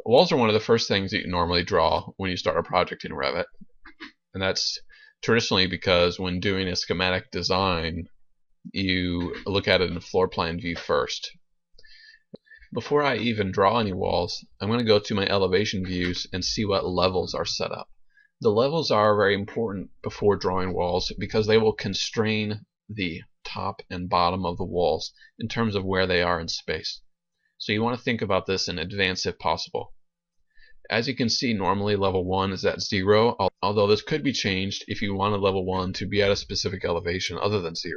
Walls are one of the first things that you normally draw when you start a project in Revit, and that's traditionally because when doing a schematic design, you look at it in a floor plan view first. Before I even draw any walls, I'm going to go to my elevation views and see what levels are set up. The levels are very important before drawing walls because they will constrain the top and bottom of the walls in terms of where they are in space. So you want to think about this in advance if possible. As you can see, normally level 1 is at 0, although this could be changed if you wanted level 1 to be at a specific elevation other than 0.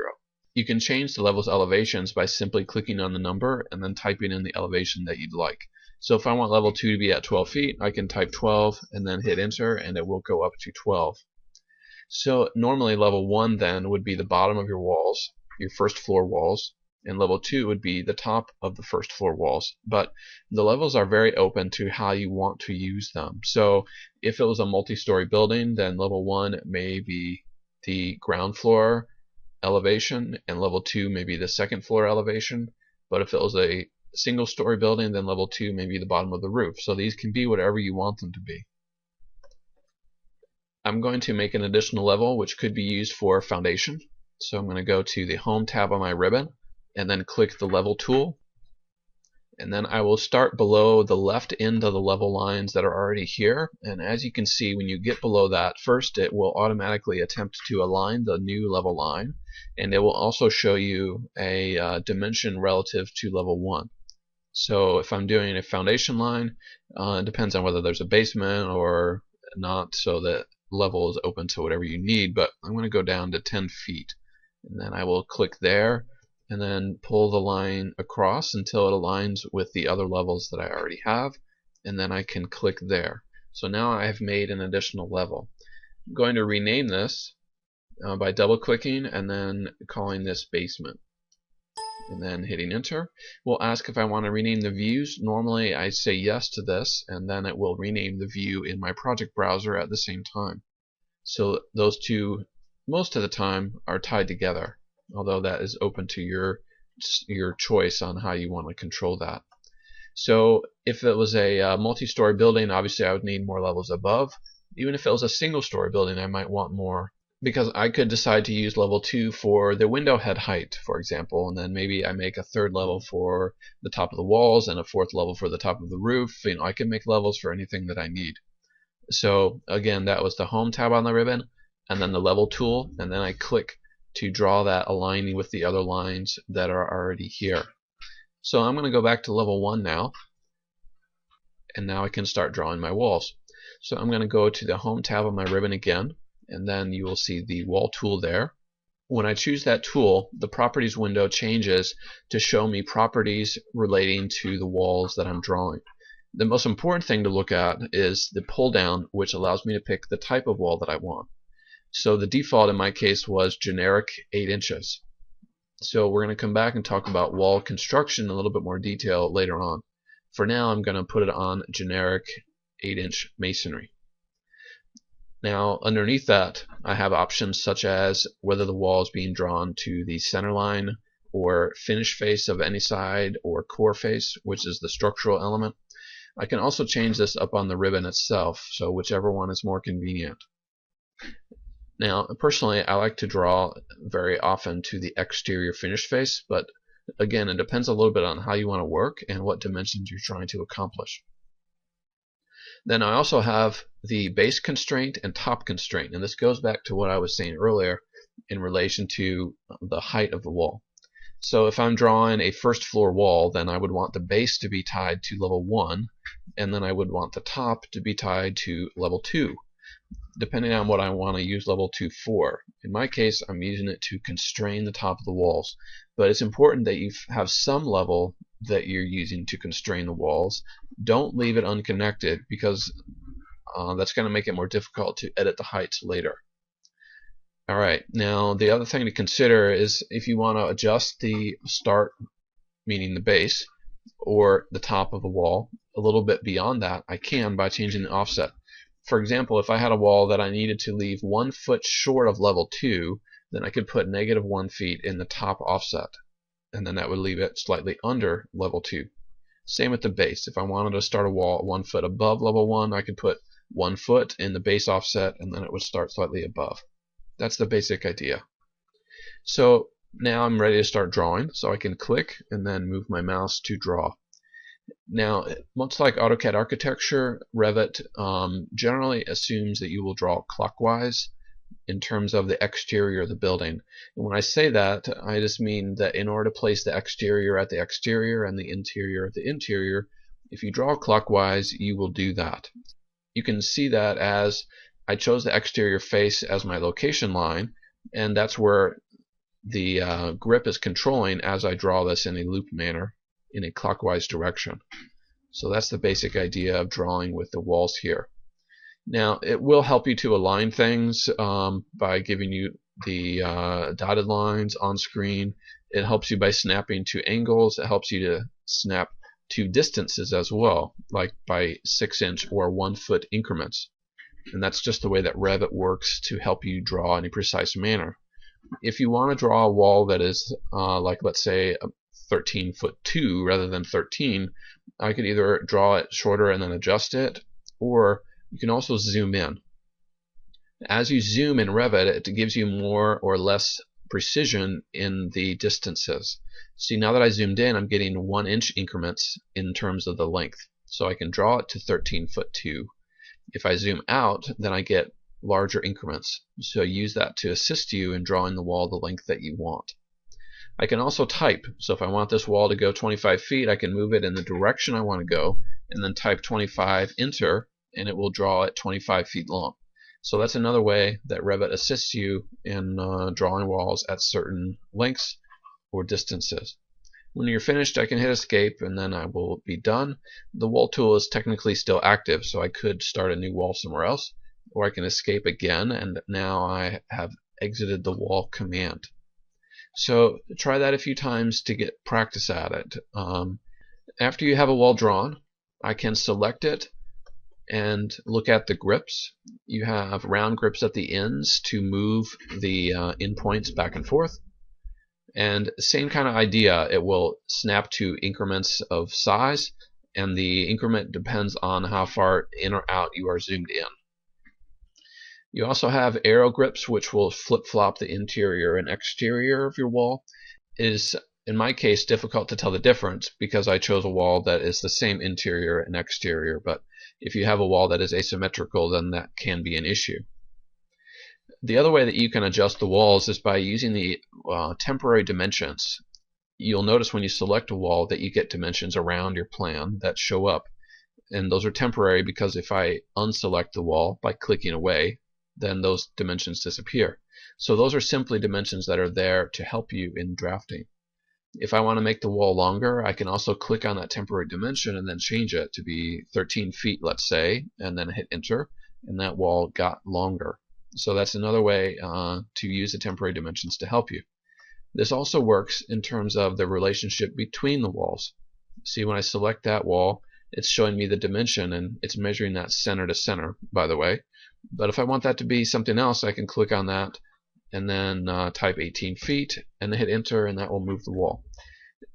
You can change the level's elevations by simply clicking on the number and then typing in the elevation that you'd like. So if I want level 2 to be at 12 feet, I can type 12 and then hit enter, and it will go up to 12. So normally level 1 then would be the bottom of your walls, your first floor walls, and level 2 would be the top of the first floor walls. But the levels are very open to how you want to use them. So if it was a multi-story building, then level 1 may be the ground floor elevation, and level 2 may be the second floor elevation. But if it was a single story building, then level 2 may be the bottom of the roof. So these can be whatever you want them to be. I'm going to make an additional level which could be used for foundation. So I'm going to go to the Home tab on my ribbon and then click the level tool, and then I will start below the left end of the level lines that are already here. And as you can see, when you get below that, first it will automatically attempt to align the new level line, and it will also show you a dimension relative to level 1. So if I'm doing a foundation line, it depends on whether there's a basement or not, so that level is open to whatever you need, but I'm going to go down to 10 feet, and then I will click there and then pull the line across until it aligns with the other levels that I already have, and then I can click there. So now I have made an additional level. I'm going to rename this by double clicking and then calling this basement, and then hitting enter. We'll ask if I want to rename the views. Normally I say yes to this, and then it will rename the view in my project browser at the same time. So those two most of the time are tied together, although that is open to your choice on how you want to control that. So if it was a multi-story building, obviously I would need more levels above. Even if it was a single-story building, I might want more, because I could decide to use level 2 for the window head height, for example, and then maybe I make a third level for the top of the walls and a fourth level for the top of the roof. You know, I can make levels for anything that I need. So again, that was the Home tab on the ribbon, and then the level tool, and then I click to draw that aligning with the other lines that are already here. So I'm going to go back to level 1 now, and now I can start drawing my walls. So I'm going to go to the Home tab on my ribbon again, and then you will see the wall tool there. When I choose that tool, the properties window changes to show me properties relating to the walls that I'm drawing. The most important thing to look at is the pull down, which allows me to pick the type of wall that I want. So the default in my case was generic 8 inches. So we're going to come back and talk about wall construction in a little bit more detail later on. For now, I'm going to put it on generic 8-inch masonry. Now underneath that, I have options such as whether the wall is being drawn to the center line or finish face of any side, or core face, which is the structural element. I can also change this up on the ribbon itself, so whichever one is more convenient. Now, personally, I like to draw very often to the exterior finish face, but again, it depends a little bit on how you want to work and what dimensions you're trying to accomplish. Then I also have the base constraint and top constraint, and this goes back to what I was saying earlier in relation to the height of the wall. So if I'm drawing a first floor wall, then I would want the base to be tied to level 1, and then I would want the top to be tied to level 2. Depending on what I want to use level 2 for. In my case, I'm using it to constrain the top of the walls, but it's important that you have some level that you're using to constrain the walls. Don't leave it unconnected, because that's going to make it more difficult to edit the heights later. Alright, now the other thing to consider is if you want to adjust the start, meaning the base, or the top of the wall a little bit beyond that, I can by changing the offset. For example, if I had a wall that I needed to leave 1 foot short of level 2, then I could put -1 feet in the top offset, and then that would leave it slightly under level 2. Same with the base. If I wanted to start a wall 1 foot above level 1, I could put 1 foot in the base offset, and then it would start slightly above. That's the basic idea. So now I'm ready to start drawing, so I can click and then move my mouse to draw. Now, much like AutoCAD architecture, Revit generally assumes that you will draw clockwise in terms of the exterior of the building. And when I say that, I just mean that in order to place the exterior at the exterior and the interior at the interior, if you draw clockwise, you will do that. You can see that as I chose the exterior face as my location line, and that's where the grip is controlling as I draw this in a loop manner in a clockwise direction. So that's the basic idea of drawing with the walls here. Now, it will help you to align things by giving you the dotted lines on screen. It helps you by snapping to angles. It helps you to snap to distances as well, like by 6-inch or 1 foot increments. And that's just the way that Revit works to help you draw in a precise manner. If you want to draw a wall that is like, let's say, 13'2" rather than 13, I could either draw it shorter and then adjust it, or you can also zoom in. As you zoom in Revit, it gives you more or less precision in the distances. See, now that I zoomed in, I'm getting 1-inch increments in terms of the length. So I can draw it to 13'2". If I zoom out, then I get larger increments. So use that to assist you in drawing the wall the length that you want. I can also type. So if I want this wall to go 25 feet, I can move it in the direction I want to go, and then type 25, enter, and it will draw it 25 feet long. So that's another way that Revit assists you in drawing walls at certain lengths or distances. When you're finished, I can hit escape and then I will be done. The wall tool is technically still active, so I could start a new wall somewhere else, or I can escape again, and now I have exited the wall command. So try that a few times to get practice at it. After you have a wall drawn, I can select it and look at the grips. You have round grips at the ends to move the endpoints back and forth. And same kind of idea, it will snap to increments of size, and the increment depends on how far in or out you are zoomed in. You also have arrow grips, which will flip-flop the interior and exterior of your wall. It is, in my case, difficult to tell the difference because I chose a wall that is the same interior and exterior, but if you have a wall that is asymmetrical, then that can be an issue. The other way that you can adjust the walls is by using the temporary dimensions. You'll notice when you select a wall that you get dimensions around your plan that show up, and those are temporary because if I unselect the wall by clicking away, then those dimensions disappear. So those are simply dimensions that are there to help you in drafting. If I want to make the wall longer, I can also click on that temporary dimension and then change it to be 13 feet, let's say, and then hit enter, and that wall got longer. So that's another way to use the temporary dimensions to help you. This also works in terms of the relationship between the walls. See, when I select that wall, it's showing me the dimension, and it's measuring that center to center, by the way. But if I want that to be something else, I can click on that and then type 18 feet and then hit enter, and that will move the wall.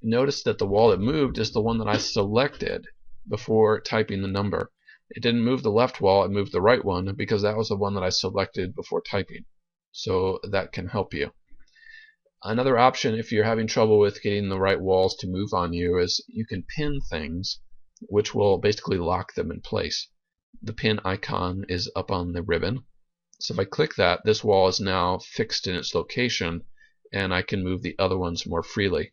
Notice that the wall that moved is the one that I selected before typing the number. It didn't move the left wall, it moved the right one because that was the one that I selected before typing. So that can help you. Another option, if you're having trouble with getting the right walls to move on you, is you can pin things, which will basically lock them in place. The pin icon is up on the ribbon. So if I click that, this wall is now fixed in its location, and I can move the other ones more freely.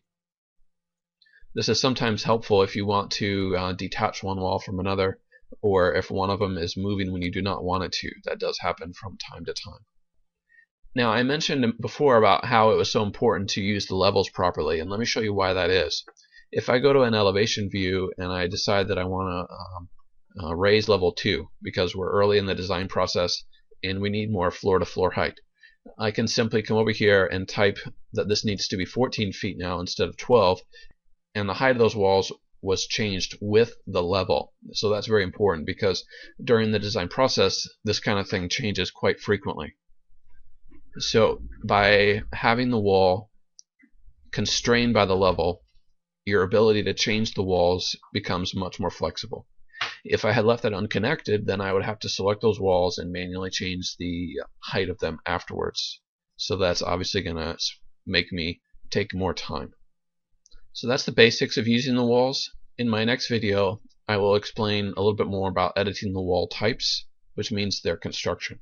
This is sometimes helpful if you want to detach one wall from another, or if one of them is moving when you do not want it to. That does happen from time to time. Now, I mentioned before about how it was so important to use the levels properly, and let me show you why that is. If I go to an elevation view and I decide that I want to raise level 2 because we're early in the design process and we need more floor-to-floor height, I can simply come over here and type that this needs to be 14 feet now instead of 12, and the height of those walls was changed with the level. So that's very important because during the design process, this kind of thing changes quite frequently. So by having the wall constrained by the level, your ability to change the walls becomes much more flexible. If I had left that unconnected, then I would have to select those walls and manually change the height of them afterwards. So that's obviously going to make me take more time. So that's the basics of using the walls. In my next video, I will explain a little bit more about editing the wall types, which means their construction.